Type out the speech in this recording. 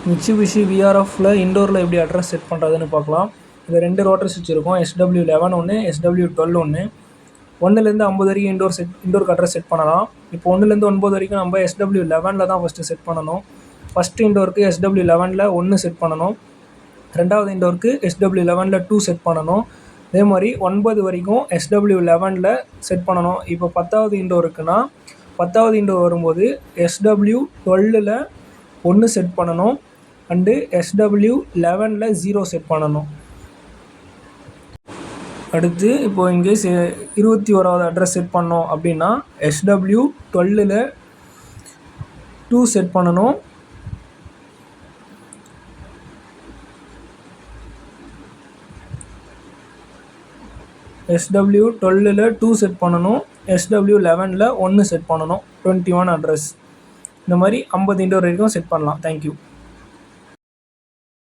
Mitsubishi விஆர்எஃப்ல இண்டோரில் எப்படி address set பண்ணுறதுன்னு பார்க்கலாம். இதில் 2 ரோட்டர் ஸ்விட்ச் இருக்கும். SW11 ஒன்று, SW12 ஒன்று. 1லேருந்து 50 வரைக்கும் இண்டோருக்கு அட்ரஸ் செட் பண்ணலாம். இப்போ 1லேருந்து 9 வரைக்கும் நம்ம SW11 தான் ஃபஸ்ட்டு செட் பண்ணணும். ஃபஸ்ட்டு இண்டோருக்கு SW11 1 செட் பண்ணணும். ரெண்டாவது இண்டோருக்கு SW11 2 செட் பண்ணணும். அதே மாதிரி 9 வரைக்கும் SW11 செட் பண்ணணும். இப்போ 10வது இண்டோர் இருக்குன்னா 10வது இண்டோர் வரும்போது SW12 1 செட் பண்ணணும் அண்டு SW11 0 செட் பண்ணணும். அடுத்து இப்போது இன்கேஸ் 21வது அட்ரஸ் செட் பண்ணோம் அப்படின்னா SW12 2 செட் பண்ணணும். SW12 2 செட் பண்ணணும். SW11 1 செட் பண்ணணும். 21 அட்ரஸ். இந்த மாதிரி 50 இண்டோர் வரைக்கும் செட் பண்ணலாம். தேங்க்யூ.